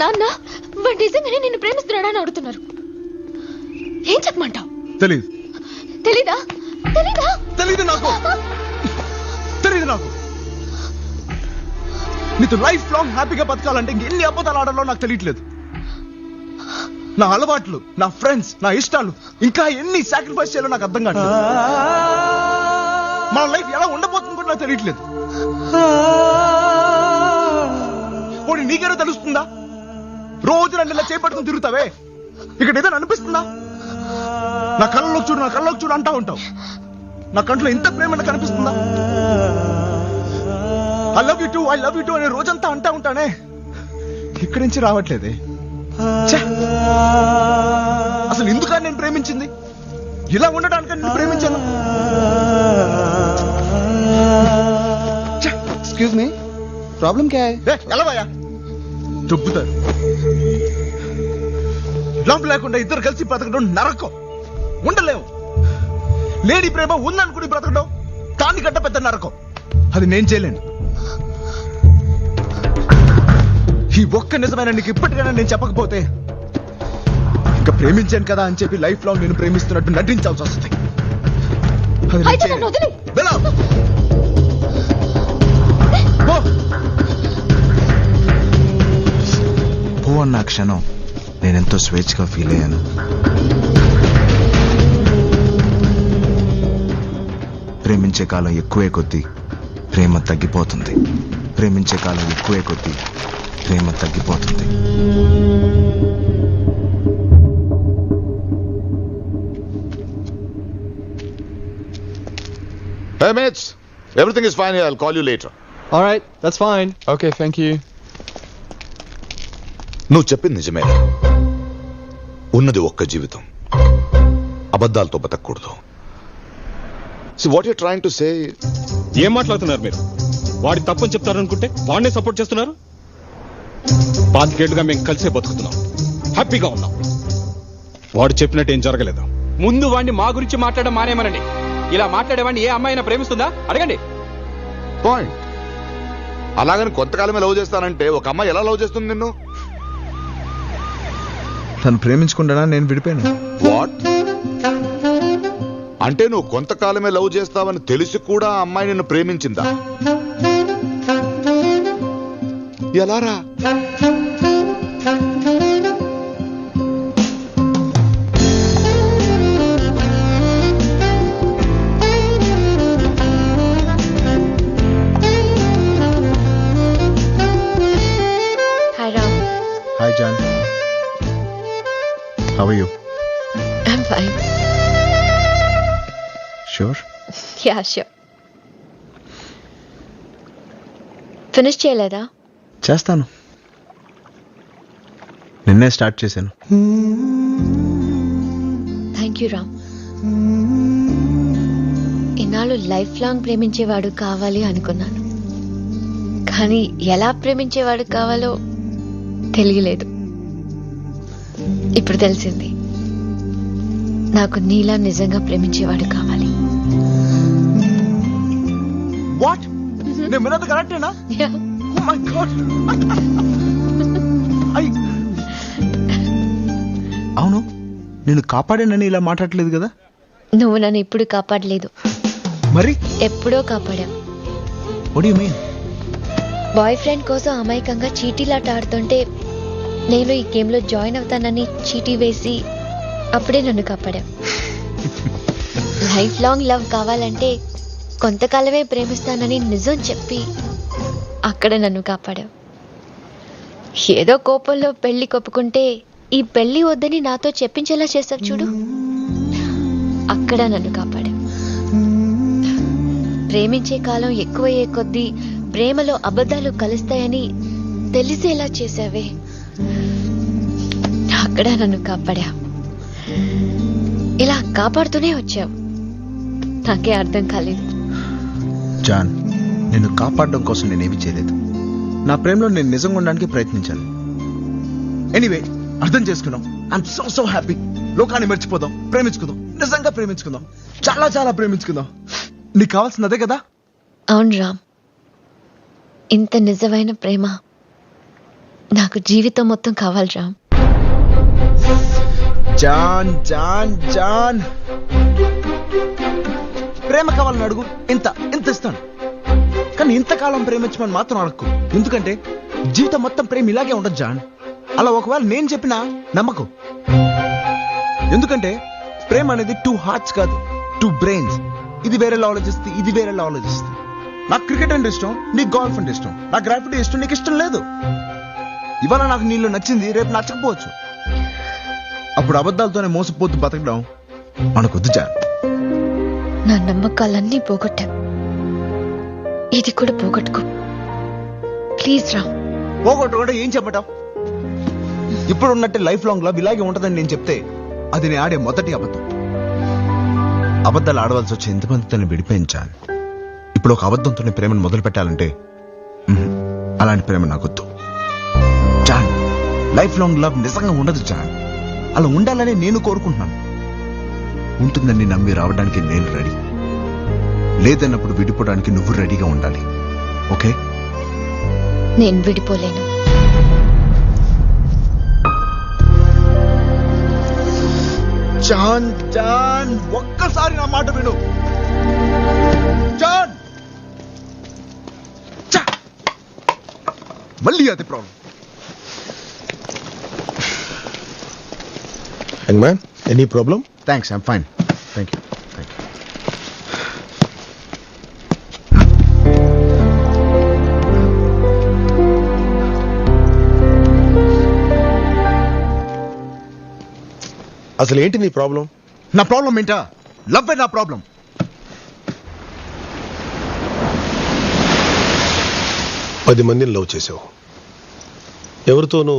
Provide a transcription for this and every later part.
నాన్న వాడు నిజంగానే నిన్ను ప్రేమిస్తున్నాడా అని అడుగుతున్నారు. ఏం చెప్పమంటావు? తెలీదు. తెలీదా? తెలీదా? తెలీదు నాకు. తెలీదు నాకు. నీతో లైఫ్ లాంగ్ హ్యాపీగా బతకాలంటే ఎన్ని అబద్ధాలు ఆడాలో నాకు తెలియట్లేదు. నా అలవాట్లు, నా ఫ్రెండ్స్, నా ఇష్టాలు, ఇంకా ఎన్ని సాక్రిఫైస్ చేయాలో నాకు అర్థం కావట్లేదు. మన లైఫ్ ఎలా ఉండబోతుంది కూడా నాకు తెలియట్లేదు. పోనీ నీకేదో తెలుస్తుందా? రోజు నన్ను ఇలా చేపట్టుకుని తిరుగుతావే, ఇక్కడ ఏదో అనిపిస్తుందా? నా కళ్ళలోకి చూడు, నా కళ్ళలోకి చూడు అంటా ఉంటావు. నా కంట్లో ఇంత ప్రేమ కనిపిస్తుందా? I love you two, I love you two అనే రోజంతా అంటా ఉంటానే, ఇక్కడి నుంచి రావట్లేదే. అసలు ఎందుకని నేను ప్రేమించింది? ఇలా ఉండడానికి నేను ప్రేమించాను. एक्सक्यूज मी, प्रॉब्लम क्या है? ఎలా భయ్యా దొబ్బుతారు. లవ్ లేకుండా ఇద్దరు కలిసి బ్రతకడం నరకం. ఉండలేము. లేడీ ప్రేమ ఉందనుకుని బ్రతకడం దానికంటే పెద్ద నరకం. అది నేను చేయలేను. ఈ ఒక్క నిజమైన నీకు ఇప్పటికైనా నేను చెప్పకపోతే ఇంకా ప్రేమించాను కదా అని చెప్పి లైఫ్ లాంగ్ నేను ప్రేమిస్తున్నట్టు నటించాల్సి వస్తుంది. అది నేను చేయలేను. వెళ్ళు. పో అన్న క్షణం నేనెంతో స్వేచ్ఛగా ఫీల్ అయ్యాను. ప్రేమించే కాలం ఎక్కువే కొద్దీ ప్రేమ తగ్గిపోతుంది. ప్రేమించే కాలం ఎక్కువే కొద్దీ ప్రేమ తగ్గిపోతుంది. Hey mates, everything is fine here. I'll call you later. All right, that's fine. Okay, thank you. నువ్వు చెప్పింది నిజమే. ఉన్నది ఒక్క జీవితం. అబద్ధాలతో బతకూడదు. See what you're trying to say. ఏం మాట్లాడుతున్నారు మీరు? వాడి తప్పని చెప్తారనుకుంటే వాడినే సపోర్ట్ చేస్తున్నారు. 5 ఏళ్లుగా మేము కలిసే బతుకుతున్నాం, హ్యాపీగా ఉన్నాం. వాడు చెప్పినట్టు ఏం జరగలేదు. ముందు వాడిని మా గురించి మాట్లాడడం మానేమనండి. ఇలా మాట్లాడేవాడిని ఏ అమ్మాయినా ప్రేమిస్తుందా అడగండి. పాయింట్. అలాగని కొంతకాలమే లవ్ చేస్తానంటే ఒక అమ్మాయి ఎలా లవ్ చేస్తుంది నిన్ను? తను ప్రేమించుకుంటానా నేను విడిపోయాను. వాట్? అంటే నువ్వు కొంతకాలమే లవ్ చేస్తావని తెలిసి కూడా ఆ అమ్మాయి నిన్ను ప్రేమించిందా? ఎలారా? Hi Ram. Hi Jan. How are you? I'm fine. Sure? Yeah, sure. Finish చేయలేదా? చేస్తాను. నిన్నే స్టార్ట్ చేశాను. Thank you Ram. ఇన్నాళ్ళు లైఫ్ లాంగ్ ప్రేమించేవాడు కావాలి అనుకున్నాను, కానీ ఎలా ప్రేమించేవాడు కావాలో తెలియలేదు. ఇప్పుడు తెలిసింది. నాకు నీలా నిజంగా ప్రేమించేవాడు కావాలి. వాట్? నేను విన్నది కరెక్టేనా? Yeah. Oh my God. అవును, నేను కాపాడానని ఇలా మాట్లాడలేదు కదా? నువ్వు నన్ను ఇప్పుడు కాపాడలేదు, మరి ఎప్పుడో కాపాడా. What do you mean? Boy friend కోసం అమాయకంగా చీటీలాట ఆడుతుంటే నేను ఈ గేమ్లో జాయిన్ అవుతానని చీటీ వేసి అప్పుడే నన్ను కాపాడా. లైఫ్ లాంగ్ లవ్ కావాలంటే కొంతకాలమే ప్రేమిస్తానని నిజం చెప్పి అక్కడ నన్ను కాపాడా. ఏదో కోపంలో పెళ్లి కొప్పుకుంటే ఈ పెళ్లి వద్దని నాతో చెప్పించేలా చేస్తావు చూడు, అక్కడ నన్ను కాపాడా. ప్రేమించే కాలం ఎక్కువయ్యే కొద్దీ ప్రేమలో అబద్ధాలు కలుస్తాయని తెలిసేలా చేసావే, అక్కడ నన్ను కాపాడా. ఇలా కాపాడుతూనే వచ్చావు, నాకే అర్థం కాలేదు. జాన్, నిన్ను కాపాడడం కోసం నేనేమి చేయలేదు. నా ప్రేమలో నేను నిజంగా ఉండడానికి ప్రయత్నించాను. ఎనీవే, అర్థం చేసుకున్నాం. I'm so so happy. లోకాన్ని మర్చిపోదాం, ప్రేమించుకుందాం, నిజంగా ప్రేమించుకుందాం, చాలా చాలా ప్రేమించుకుందాం. నీకు కావాల్సింది అదే కదా? అవును రామ్, ఇంత నిజమైన ప్రేమ నాకు జీవితం మొత్తం కావాలి రామ్. జాన్ జాన్ జాన్, ప్రేమ కావాలని అడుగు, ఇంత ఇస్తాను. కానీ ఇంతకాలం ప్రేమించమని మాత్రం అడగకు. ఎందుకంటే జీవితం మొత్తం ప్రేమ ఇలాగే ఉండదు జాన్. అలా ఒకవేళ నేను చెప్పినా నమ్మకు. ఎందుకంటే ప్రేమ అనేది 2 hearts కాదు, 2 brains. ఇది వేరే ఆలోచిస్తుంది, ఇది వేరే ఆలోచిస్తుంది. నాకు క్రికెట్ అంటే ఇష్టం, నీకు గోల్ఫ్ అంటే ఇష్టం. నాకు గ్రాఫిటీ ఇష్టం, నీకు ఇష్టం లేదు. ఇవాళ నాకు నీళ్ళు నచ్చింది, రేపు నచ్చకపోవచ్చు. అప్పుడు అబద్ధాలతోనే మోసపోతూ బతకడం మనకొద్దు జాన్. నా నమ్మకాలన్నీ పోగొట్టా, ఇది కూడా పోగొట్టుకో ప్లీజ్ రామ్. పోగొట్టుకుంటే ఏం చెప్పటం? ఇప్పుడు ఉన్నట్టే లైఫ్ లాంగ్ లవ్ ఇలాగే ఉంటదని నేను చెప్తే అది నేను ఆడే మొదటి అబద్ధం. అబద్ధాలు ఆడవలసి వచ్చి ఎంతమందితో విడిపోయించాను. ఇప్పుడు ఒక అబద్ధంతో ప్రేమను మొదలు పెట్టాలంటే అలాంటి ప్రేమ నాకొద్దు జాన్. లైఫ్ లాంగ్ లవ్ నిజంగా ఉండదు జాన్. అలా ఉండాలని నేను కోరుకుంటున్నాను. ఉంటుందని నమ్మి రావడానికి నేను రెడీ. లేదన్నప్పుడు విడిపోవడానికి నువ్వు రెడీగా ఉండాలి. ఓకే? నేను విడిపోలేను. జాన్ జాన్, ఒక్కసారి నా మాట విను జాన్. మళ్ళీ అది problem. Young man, any problem? Thanks, I'm fine. Thank you. అసలు ఏంటి నీ ప్రాబ్లం? నా ప్రాబ్లం ఏంటా? లవ్ నా ప్రాబ్లం. పది మందిని లవ్ చేసావు, ఎవరితోనూ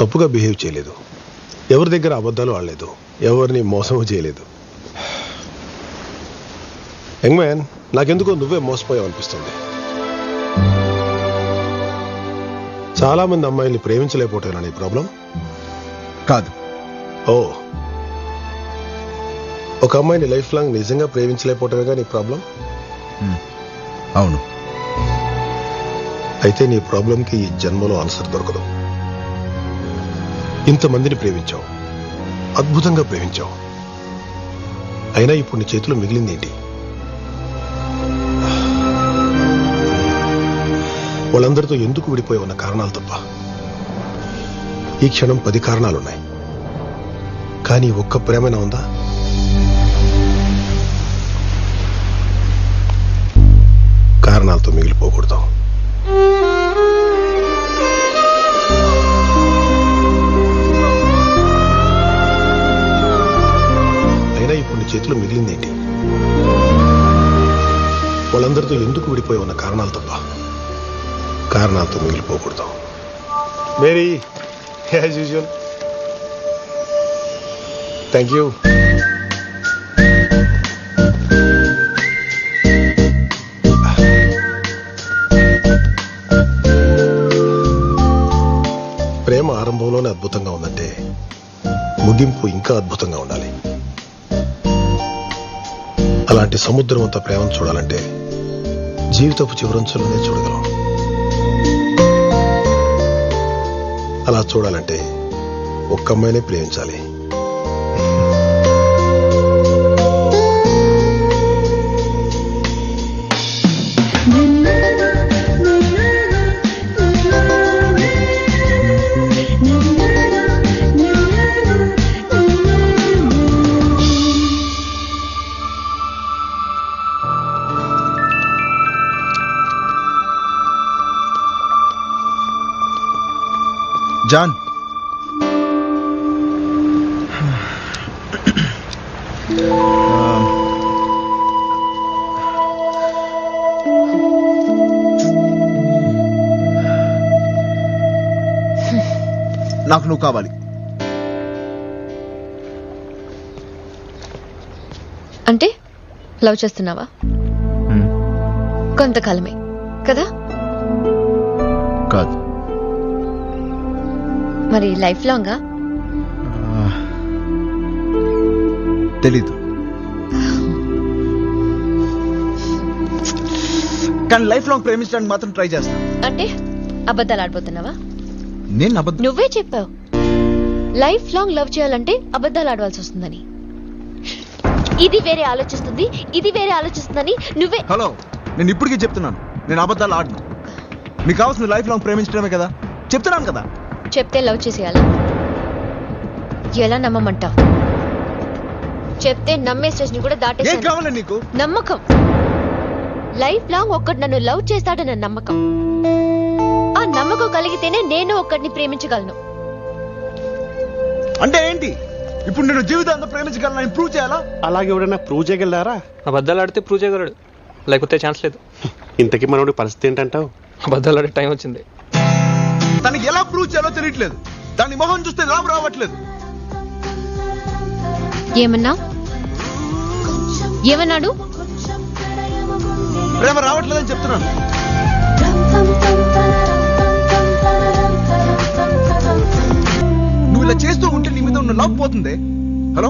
తప్పుగా బిహేవ్ చేయలేదు, ఎవరి దగ్గర అబద్ధాలు ఆడలేదు, ఎవరిని మోసము చేయలేదు. యంగ్ మ్యాన్, నాకెందుకో నువ్వే మోసపోయావు అనిపిస్తుంది. చాలా మంది అమ్మాయిల్ని ప్రేమించలేకపోతానా నీ ప్రాబ్లం? కాదు. ఓ, ఒక అమ్మాయిని లైఫ్ లాంగ్ నిజంగా ప్రేమించలేకపోవటమేగా నీ ప్రాబ్లం? అవును. అయితే నీ ప్రాబ్లంకి ఈ జన్మలో ఆన్సర్ దొరకదు. ఇంతమందిని ప్రేమించావు, అద్భుతంగా ప్రేమించావు, అయినా ఇప్పుడు నీ చేతిలో మిగిలింది ఏంటి? వాళ్ళందరితో ఎందుకు విడిపోయి ఉన్న కారణాలు తప్ప. ఈ క్షణం 10 కారణాలున్నాయి, కానీ ఒక్క ప్రేమైనా ఉందా? కారణాలతో మిగిలిపోకూడదు. అయినా ఇప్పుడు నీ చేతిలో మిగిలిందేంటి? వాళ్ళందరితో ఎందుకు విడిపోయి ఉన్న కారణాలు తప్ప. కారణాలతో మిగిలిపోకూడదు. Mary, as usual. Thank you. ప్రేమ ఆరంభంలోనే అద్భుతంగా ఉందంటే ముగింపు ఇంకా అద్భుతంగా ఉండాలి. అలాంటి సముద్రమంత ప్రేమను చూడాలంటే జీవితపు చివరంచులోనే చూడగలం. అలా చూడాలంటే ఒక్క అమ్మాయినే ప్రేమించాలి. జాన్, నాకు నువ్వు కావాలి. అంటే లవ్ చేస్తున్నావా? కొంతకాలమే కదా? కాదు. మరి లైఫ్ లాంగా? తెలీదు. కానీ లైఫ్ లాంగ్ ప్రేమించడానికి మాత్రం ట్రై చేస్తాను. అంటే అబద్ధాలు ఆడిపోతున్నావా? నేను అబద్ధం నువ్వే చెప్పావు లైఫ్ లాంగ్ లవ్ చేయాలంటే అబద్ధాలు ఆడవలసి వస్తుందని. ఇది వేరే ఆలోచిస్తుంది, ఇది వేరే ఆలోచిస్తుందని నువ్వే. హలో, నేను ఇప్పటికీ చెప్తున్నాను, నేను అబద్ధాలు ఆడను. నీకు కావాల్సిన లైఫ్ లాంగ్ ప్రేమించడమే కదా, చెప్తున్నాను కదా. చెప్తే లవ్ చేసేయాలా? ఎలా నమ్మమంటావు? చెప్తే నమ్మే స్టేజ్ ని కూడా ఏం దాటేసాను. కావాలి నీకు? నమ్మకం. లైఫ్ లాంగ్ ఒక్కడు నన్ను లవ్ చేస్తాడన్న నమ్మకం. ఆ నమ్మకం కలిగితేనే నేను ఒక్కడిని ప్రేమించగలను. అంటే ఏంటి? ఇప్పుడు నేను జీవితాంతం ప్రేమించగలను ప్రూవ్ చేయాలా? అలాగే ఎవడన్నా ప్రూవ్ చేయగలరా? అబద్ధాలు ఆడితే ప్రూవ్ చేయగలడు, లేకపోతే ఛాన్స్ లేదు. ఇంతకీ మనోడి పరిస్థితి ఏంటంటావు? అబద్ధాలు ఆడే టైం వచ్చింది. తనకి ఎలా ప్రూవ్ చేయాలో తెలియట్లేదు. దాని మొహం చూస్తే లాభం రావట్లేదు. ఏమన్నా? ఏమన్నాడు? ప్రేమ రావట్లేదని చెప్తున్నాను. నువ్వు ఇలా చేస్తూ ఉంటే నీ మీద ఉన్న లవ్ పోతుంది. హలో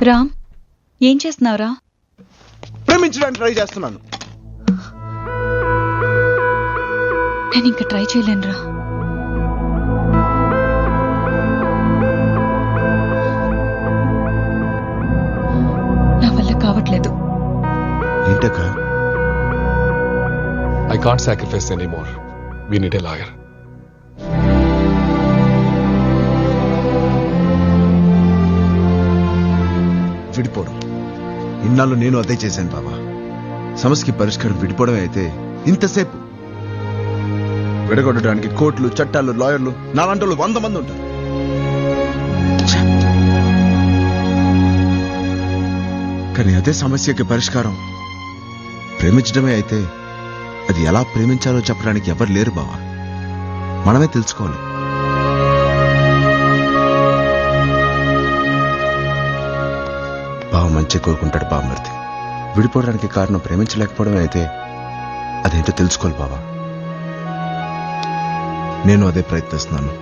రామ్, ఏం చేస్తున్నావురా? ప్రేమించడానికి ట్రై చేస్తున్నాను. నేను ఇంకా ట్రై చేయలేనురా. నా వల్ల కావట్లేదు. ఏంటక్క? I can't sacrifice anymore. We need a lawyer. విడిపోవడం. ఇన్నాళ్ళు నేను అదే చేశాను బాబా. సమస్యకి పరిష్కారం విడిపోవడమే అయితే ఇంతసేపు విడగొట్టడానికి కోర్టులు, చట్టాలు, లాయర్లు, నాలాంటి వాళ్ళు 100 మంది ఉంటారు. కానీ అదే సమస్యకి పరిష్కారం ప్రేమించడమే అయితే అది ఎలా ప్రేమించాలో చెప్పడానికి ఎవరు లేరు బావా. మనమే తెలుసుకోవాలి. బావ మంచి కోరుకుంటాడు బామ్మర్ది. విడిపోవడానికి కారణం ప్రేమించలేకపోవడమే అయితే అదేంటో తెలుసుకోవాలి బావా. నేను అదే ప్రయత్నిస్తున్నాను.